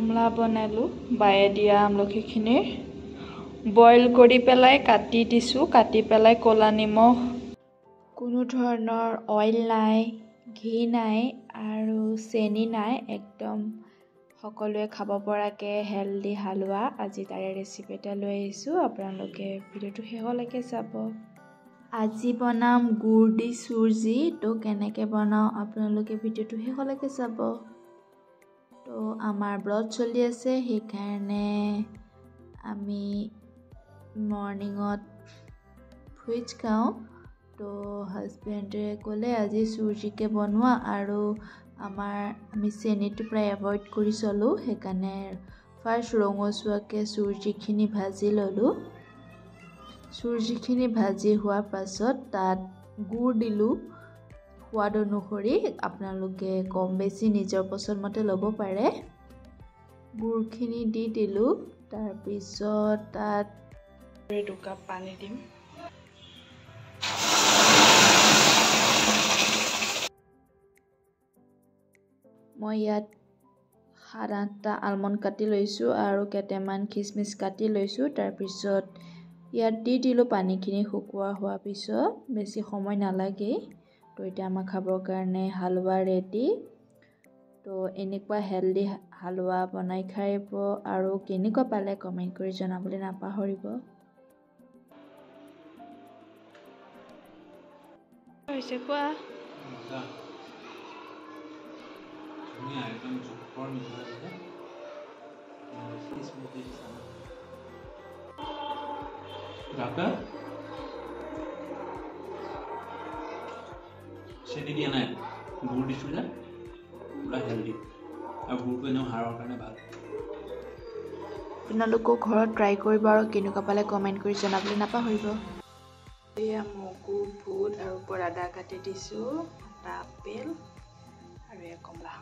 আমলা বনালো বায়ে দিয়া আমলখিখিনি বইল কৰি পেলাই কাটি দিছো কাটি পেলাই ক'লা নিমখ কোনো ধৰণৰ অইল নাই ঘি নাই আৰু চেনি নাই একদম সকলোৱে খাব পৰাকে হেলদি হালৱা আজি তাৰে ৰেচিপি এটা লৈ আহিছো আপোনালোকে ভিডিওটো শেষলৈকে চাব আজি বনাম গুড় দি চুজি তো কেনেকৈ বনাও আপোনালোকে ভিডিওটো শেষলৈকে চাব তো আমাৰ ব্ৰত চলি আছে সেইকাৰণে আমি মৰ্নিঙত ফ্ৰুইটছ খাওঁ তো হাজবেণ্ডে ক'লে আজি চুজিকে বনোৱা আৰু আমি চেনিটো প্ৰায় এভইড কৰি চলোঁ সেইকাৰণে ফাৰ্ষ্ট ৰঙচুৱাকৈ চুজিখিনি ভাজি ল'লোঁ চুজিখিনি ভাজি হোৱাৰ পাছত তাত গুড় দিলোঁ সোৱাদ অনুসৰি আপোনালোকে কম বেছি নিজৰ পচন্দ মতে ল'ব পাৰে গুড়খিনি দি দিলোঁ তাৰপিছত তাত 2 কাপ পানী দিম মই ইয়াত 7-8টা আলমণ্ড কাটি লৈছোঁ আৰু কেইটামান খিচমিচ কাটি লৈছোঁ তাৰপিছত ইয়াত দি দিলোঁ পানীখিনি শুকোৱা হোৱাৰ পিছত বেছি সময় নালাগে তো এতিয়া আমাৰ খাবৰ কাৰণে হালৱা ৰেডি তো এনেকুৱা হেলদি হালৱা বনাই খাব আৰু কেনেকুৱা পালে কমেণ্ট কৰি জনাবলৈ নাপাহৰিব হৈছে কোৱা একদম জোখৰ নিচিনা চেনি দিয়া নাই গুড় দিছোঁ যে পুৰা হেল্ডি আৰু গুড়টো এনেও হাড়ৰ কাৰণে ভাল আপোনালোকেও ঘৰত ট্ৰাই কৰিব আৰু কেনেকুৱা পালে কমেণ্ট কৰি জনাবলৈ নাপাহৰিব এয়া মগু বুট আৰু ওপৰত আদা কাটি দিছোঁ এটা আপেল আৰু এয়া কমলা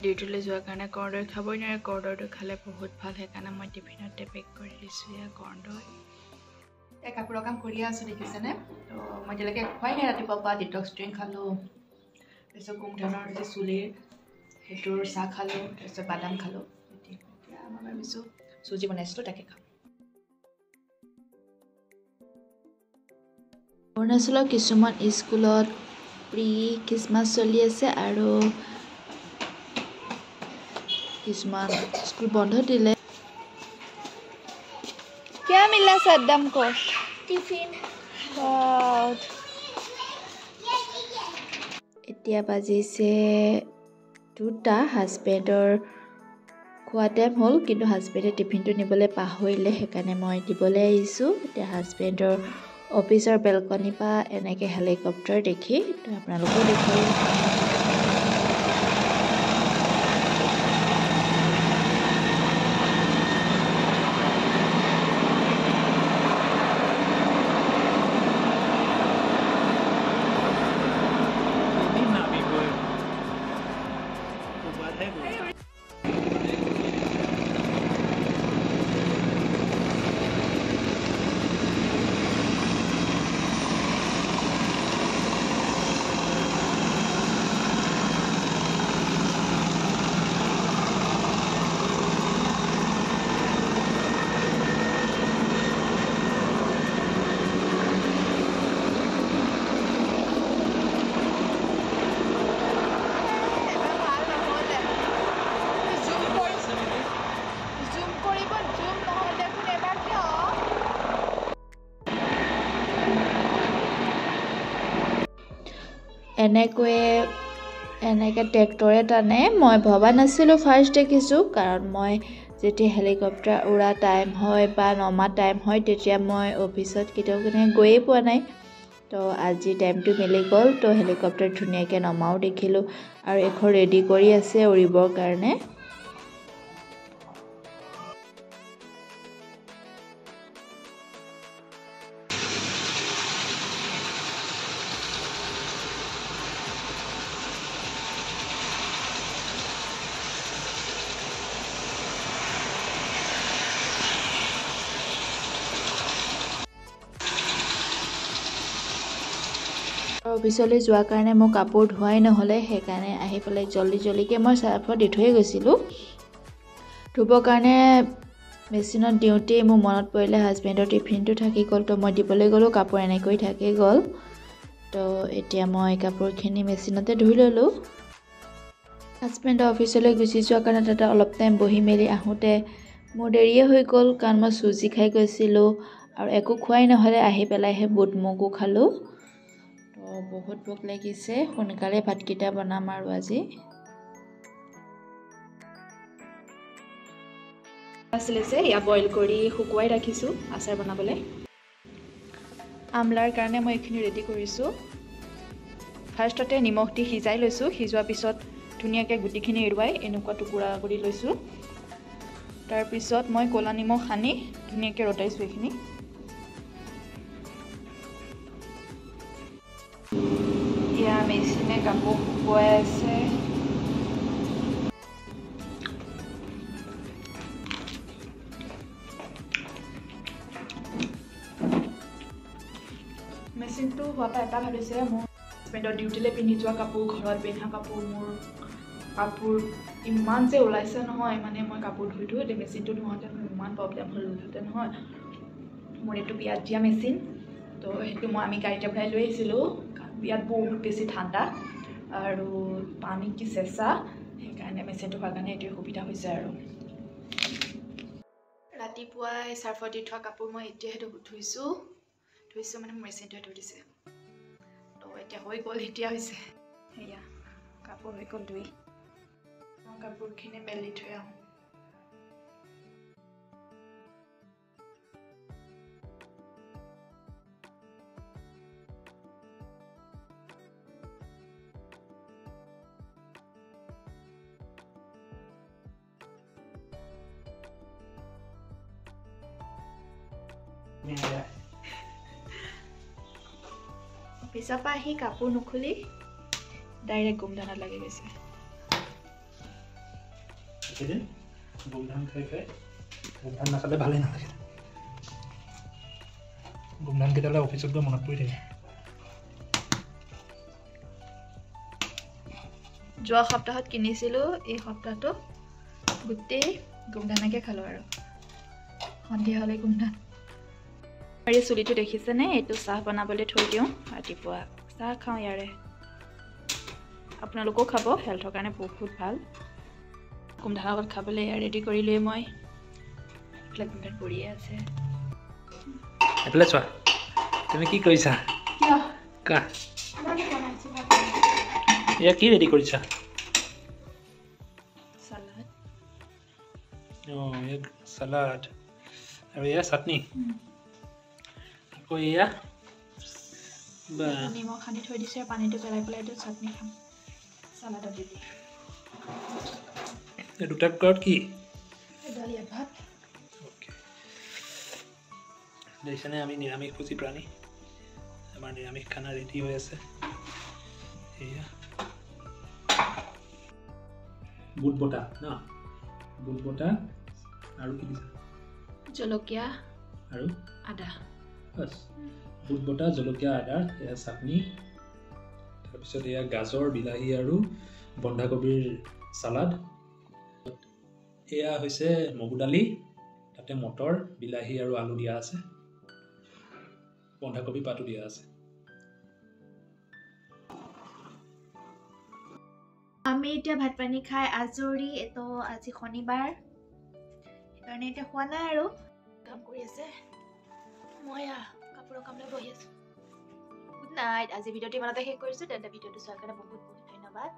ডিউটিলৈ যোৱাৰ কাৰণে কৰ্ণদৈ খাবই নোৱাৰে কৰ্ণদৈটো খালে বহুত ভাল সেইকাৰণে মই টিফিনতে পেক কৰি দিছোঁ এয়া কৰ্ণদৈ এই কাপোৰৰ কাম কৰিয়ে আছোঁ দেখিছেনে তো মই এতিয়ালৈকে খোৱাই নাই ৰাতিপুৱাৰ পৰা ডিটক্স ড্ৰিংক খালোঁ তাৰপিছত কুমধানৰ যে চুলিৰ সেইটোৰ চাহ খালোঁ তাৰপিছত বাদাম খালোঁ এতিয়া মই ভাবিছোঁ চুজি বনাইছিলোঁ তাকে খাম অৰুণাচলৰ কিছুমান স্কুলত প্ৰি খ্ৰীষ্টমাছ চলি আছে আৰু কিছুমান স্কুল বন্ধ দিলে क्या मिला सद्दाम को टिफिन এতিয়া বাজিছে 2টা হাজবেণ্ডৰ খোৱা টাইম হ'ল কিন্তু হাজবেণ্ডে টিফিনটো নিবলৈ পাহৰিলে সেইকাৰণে মই দিবলৈ আহিছোঁ এতিয়া হাজবেণ্ডৰ অফিচৰ বেলকনিৰ পৰা এনেকৈ হেলিকপ্টাৰ দেখি তো আপোনালোকেও দেখিব এনেকৈ ট্ৰেক্টৰে টানে মই ভবা নাছিলোঁ ফাৰ্ষ্ট দেখিছোঁ কাৰণ মই যেতিয়া হেলিকপ্টাৰ উৰা টাইম হয় বা নমা টাইম হয় তেতিয়া মই অফিচত কেতিয়াও গৈয়ে পোৱা নাই তো আজি টাইমটো মিলি গ'ল তো হেলিকপ্টাৰ ধুনীয়াকৈ নমাও দেখিলোঁ আৰু এখন ৰেডি কৰি আছে উৰিবৰ কাৰণে অফিচলৈ যোৱাৰ কাৰণে মোৰ কাপোৰ ধোৱাই নহ'লে, সেইকাৰণে আহি পেলাই জল্দিকৈ মই চাৰ্ফত দি থৈয়ে গৈছিলোঁ। ধুবৰ কাৰণে মেচিনত দিওঁতেই মোৰ মনত পৰিলে হাজবেণ্ডৰ টিফিনটো থাকি গ'ল, তো মই দিবলৈ গ'লোঁ, কাপোৰ এনেকৈ থাকি গ'ল। তো এতিয়া মই কাপোৰখিনি মেচিনতে ধুই ল'লোঁ। হাজবেণ্ডৰ অফিচলৈ গুচি যোৱাৰ কাৰণে তাতে অলপ টাইম বহি মেলি আহোঁতে মোৰ দেৰিয়ে হৈ গ'ল, কাৰণ মই চুজি খাই গৈছিলোঁ আৰু একো খোৱাই নহ'লে, আহি পেলাইহে বুট মগু খালোঁ। তো বহুত ভোক লাগিছে, সোনকালে ভাতকেইটা বনাম আৰু আজি। আছিলে যে এয়া বইল কৰি শুকুৱাই ৰাখিছোঁ আচাৰ বনাবলৈ। আমলাৰ কাৰণে মই এইখিনি ৰেডি কৰিছোঁ। ফাৰ্ষ্টতে নিমখ দি সিজাই লৈছোঁ, সিজোৱাৰ পিছত ধুনীয়াকৈ গুটিখিনি এৰুৱাই এনেকুৱা টুকুৰা কৰি লৈছোঁ। তাৰপিছত মই ক'লা নিমখ সানি ধুনীয়াকৈ ৰতাইছোঁ এইখিনি। এয়া মেচিনে কাপোৰ শুকুৱাই আছে। মেচিনটো হোৱাৰ পৰা এটা ভাবিছে, মোৰ হাজবেণ্ডৰ ডিউটিলৈ পিন্ধি যোৱা কাপোৰ, ঘৰত পিন্ধা কাপোৰ, মোৰ কাপোৰ ইমান যে ওলাইছে নহয়, মানে মই কাপোৰ ধুই এতিয়া মেচিনটো ধুৱাওঁতে মোৰ ইমান প্ৰব্লেম হ'লহেঁতেন নহয়। মোৰ এইটো বিয়াত দিয়া মেচিন, তো সেইটো আমি গাড়ীতে ভৰাই লৈ আহিছিলোঁ। বিয়াত বহুত বেছি ঠাণ্ডা আৰু পানী কি চেঁচা, সেইকাৰণে মেচিনটো হোৱাৰ কাৰণে এইটোৱে সুবিধা হৈছে আৰু। ৰাতিপুৱাই চাৰ্ফত দি থোৱা কাপোৰ মই এতিয়াহে ধুইছোঁ মানে মেচিনটোৱে ধুই দিছে। তো এতিয়া হৈ গ'ল, এতিয়া হৈছে সেয়া কাপোৰ হৈ গ'ল ধুই। মই কাপোৰখিনি মেলি থৈ আহোঁ। অফিচৰ পৰা আহি কাপোৰ নুখুলি ডাইৰেক্ট গোমধানত লাগি গৈছে। গোমধান খাই গোমধান নাখালে ভালেই নালাগে। গোমধান কেতিয়াবা অফিচত গৈ মনত পৰি থাকে। যোৱা সপ্তাহত কিনিছিলোঁ, এই সপ্তাহটো গোটেই গোমধানকে খালোঁ আৰু সন্ধিয়া হ'লে গোমধান। আৰু এই চুলিটো দেখিছেনে? এইটো চাহ বনাবলৈ থৈ দিওঁ, ৰাতিপুৱা চাহ খাওঁ ইয়াৰে। আপোনালোকেও খাব, হেল্থৰ কাৰণে বহুত ভাল। গোমধানৰ লগত খাবলৈ এয়া ৰেডি কৰি লৈ মই গোমধান পৰিয়ে আছে। এইফালে চোৱা, তুমি কি কৰিছা? কা এয়া কি ৰেডি কৰিছা? চালাড। অঁ, এয়া চালাড আৰু এয়া চাটনি। আকৌ এয়া নিমখ সানি থৈ দিছে, পানীটো পেলাই পেলাই এইটো চাটনি খাম চালাডত দি দি। এই দুটা কুকাৰত কি? দালি ভাত। দেখিছেনে, আমি নিৰামিষভোজী প্ৰাণী। আমাৰ নিৰামিষ খানা ৰেডি হৈ আছে। এয়া বুট বটা ন, বুট বটা আৰু কি দিছা? জলকীয়া আৰু আদা। বাছ, বুট বটা, জলকীয়া, আদা, এয়া চাটনি। তাৰপিছত এয়া গাজৰ, বিলাহী আৰু বন্ধাকবিৰ চালাড। এয়া হৈছে মগু দালি, তাতে মটৰ, বিলাহী আৰু আলু দিয়া আছে, বন্ধাকবি পাতো দিয়া আছে। আমি এতিয়া ভাত পানী খাই আজৰি। এইটো আজি শনিবাৰ, সেইকাৰণে এতিয়া খোৱা নাই আৰু কাম কৰি আছে। মই কাপোৰৰ কাম লৈ বহি আছোঁ। Good night. আজি ভিডিঅ'টো ইমানতে শেষ কৰিছোঁ। তেন্তে ভিডিঅ'টো চোৱাৰ কাৰণে বহুত বহুত ধন্যবাদ।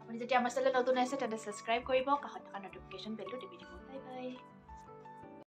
আপুনি যদি আমাৰ চেনেল নতুন আছে তেন্তে ছাবস্ক্ৰাইব কৰিব, কাষত থকা নটিফিকেশ্যন বেলটো টিপি দিব। Bye bye.